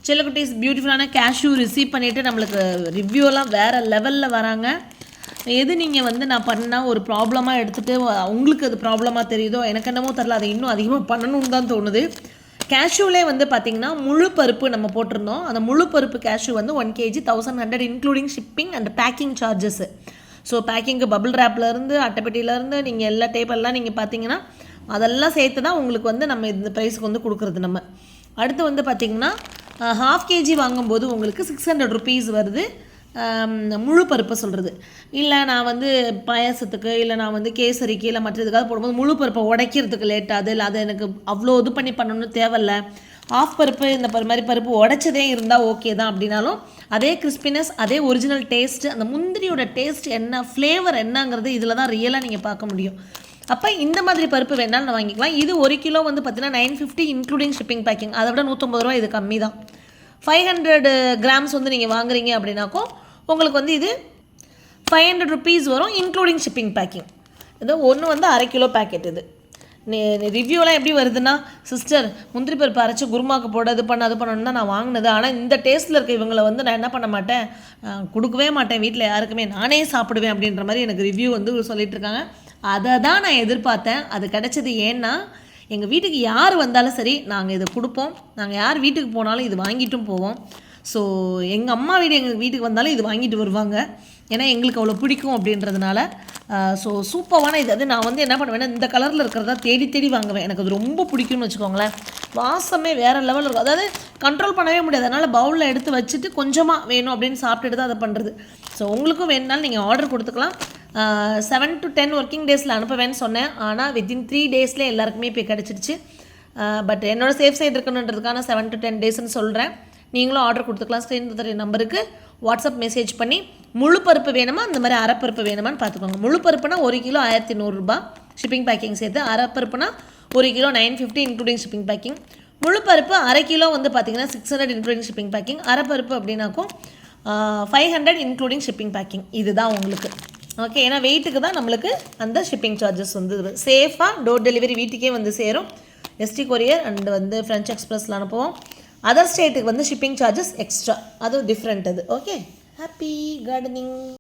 செல்லக்குட்டீஸ் பியூட்டிஃபுல்லான cashew receive பண்ணிவிட்டு நம்மளுக்கு ரிவ்யூலாம் வேறு லெவலில் வராங்க. எது நீங்கள் வந்து நான் பண்ணால் ஒரு ப்ராப்ளமாக எடுத்துகிட்டு உங்களுக்கு அது ப்ராப்ளமாக தெரியுதோ எனக்கு என்னமோ தெரில, அதை இன்னும் அதிகமாக பண்ணணும்னு தான் தோணுது. கேஷ்யூலே வந்து பார்த்திங்கன்னா முழு பருப்பு நம்ம போட்டிருந்தோம். அந்த முழு பருப்பு கேஷ்யூ வந்து 1 kg 1100 including shipping and packing charges. So பேக்கிங்கு பபிள் ரேப்லேருந்து அட்டைப்பெட்டியிலேருந்து நீங்கள் எல்லா டேப்பெல்லாம் நீங்கள் பார்த்தீங்கன்னா அதெல்லாம் சேர்த்து தான் உங்களுக்கு வந்து நம்ம இந்த ப்ரைஸுக்கு வந்து கொடுக்குறது. நம்ம அடுத்து வந்து பார்த்திங்கன்னா 1/2 kg வாங்கும்போது உங்களுக்கு 600 rupees வருது. முழு பருப்பை சொல்கிறது. இல்லை நான் வந்து பாயாசத்துக்கு இல்லை நான் வந்து கேசரிக்கு இல்லை மற்ற இதுக்காக போடும்போது முழு பருப்பை உடைக்கிறதுக்கு லேட் ஆகுது, இல்லை அதை எனக்கு அவ்வளோ இது பண்ணி பண்ணணும்னு தேவையில்ல, ஆஃப் பருப்பு இந்த மாதிரி பருப்பு உடைச்சதே இருந்தால் ஓகே தான் அப்படின்னாலும் அதே கிறிஸ்பினஸ், அதே ஒரிஜினல் டேஸ்ட்டு, அந்த முந்திரியோட டேஸ்ட் என்ன, ஃப்ளேவர் என்னங்கிறது இதில் தான் ரியலாக நீங்கள் பார்க்க முடியும். அப்போ இந்த மாதிரி பருப்பு வேணாலும் நான் வாங்கிக்கலாம். இது 1 கிலோ வந்து பார்த்தீங்கன்னா 950 இன்க்ளூடிங் ஷிப்பிங் பேக்கிங். அதை விட 150 ரூபா இது கம்மி தான். 500 grams வந்து நீங்கள் வாங்குறீங்க அப்படின்னாக்கோ உங்களுக்கு வந்து இது 500 rupees வரும் இன்க்ளூடிங் ஷிப்பிங் பேக்கிங். இது ஒன்று வந்து 1/2 கிலோ பேக்கெட். இது ரிவ்யூலாம் எப்படி வருதுன்னா, சிஸ்டர் முந்திரி பருப்பு அரைச்சி குருமாக்கு போட அது பண்ணணுன்னு தான் நான் வாங்கினது, ஆனால் இந்த டேஸ்ட்டில் இருக்க இவங்களை வந்து நான் என்ன பண்ண மாட்டேன், கொடுக்கவே மாட்டேன் வீட்டில் யாருக்குமே, நானே சாப்பிடுவேன் அப்படின்ற மாதிரி எனக்கு ரிவ்யூ வந்து சொல்லிகிட்ருக்காங்க. அதை தான் நான் எதிர்பார்த்தேன். அது கிடச்சது. ஏன்னா எங்கள் வீட்டுக்கு யார் வந்தாலும் சரி நாங்கள் இதை கொடுப்போம். நாங்கள் யார் வீட்டுக்கு போனாலும் இது வாங்கிட்டும் போவோம். ஸோ எங்கள் அம்மா எங்கள் வீட்டுக்கு வந்தாலும் இது வாங்கிட்டு வருவாங்க. ஏன்னா எங்களுக்கு அவ்வளோ பிடிக்கும் அப்படின்றதுனால. ஸோ சூப்பரான இது. அது நான் வந்து என்ன பண்ணுவேன்னா இந்த கலரில் இருக்கிறதா தேடி வாங்குவேன். எனக்கு அது ரொம்ப பிடிக்கும்னு வச்சுக்கோங்களேன். வாசமே வேறு லெவலில் இருக்கும். அதாவது கண்ட்ரோல் பண்ணவே முடியாது. அதனால் பவுலில் எடுத்து வச்சுட்டு கொஞ்சமாக வேணும் அப்படின்னு சாப்பிட்டுட்டு தான் அதை பண்ணுறது. ஸோ உங்களுக்கும் வேணுனாலும் நீங்கள் ஆர்டர் கொடுத்துக்கலாம். 7 to 10 ஒர்க்கிங் டேஸில் அனுப்புவேன்னு சொன்னேன். ஆனால் வித்தின் 3 daysலேயே எல்லாருக்குமே இப்போ கிடச்சிடுச்சு. பட் என்னோடய சேஃப் சைடு இருக்கணுன்றதுக்கான 7 to 10 daysன்னு சொல்கிறேன். நீங்களும் ஆர்டர் கொடுத்துக்கலாம். ஸ்க்ரீன் தெரிய நம்பருக்கு வாட்ஸ்அப் மெசேஜ் பண்ணி முழு பருப்பு வேணுமா இந்த மாதிரி அரைப்பருப்பு வேணுமான்னு பார்த்துக்கோங்க. முழு பருப்புனா 1 கிலோ 1100 ரூபாய் ஷிப்பிங் பேக்கிங் சேர்த்து. அரைப்பருப்புனா 1 கிலோ 950 இன்க்ளூடிங் ஷிப்பிங் பேக்கிங். முழு பருப்பு 1/2 கிலோ வந்து பார்த்திங்கன்னா 600 இன்க்ளூடிங் ஷிப்பிங் பேக்கிங். அரைப்பருப்பு அப்படின்னாக்கும் 500 இன்க்ளூடிங் ஷிப்பிங் பேக்கிங். இதுதான் உங்களுக்கு ஓகே. ஏன்னா வெயிட்டுக்கு தான் நம்மளுக்கு அந்த ஷிப்பிங் சார்ஜஸ் வந்து சேஃபாக டோர் டெலிவரி வீட்டுக்கே வந்து சேரும். எஸ்டி கொரியர் அண்ட் வந்து ஃப்ரெஞ்ச் எக்ஸ்பிரஸில் அனுப்புவோம். அதர் ஸ்டேட்டுக்கு வந்து ஷிப்பிங் சார்ஜஸ் எக்ஸ்ட்ரா, அது டிஃப்ரெண்ட். அது ஓகே. Happy gardening.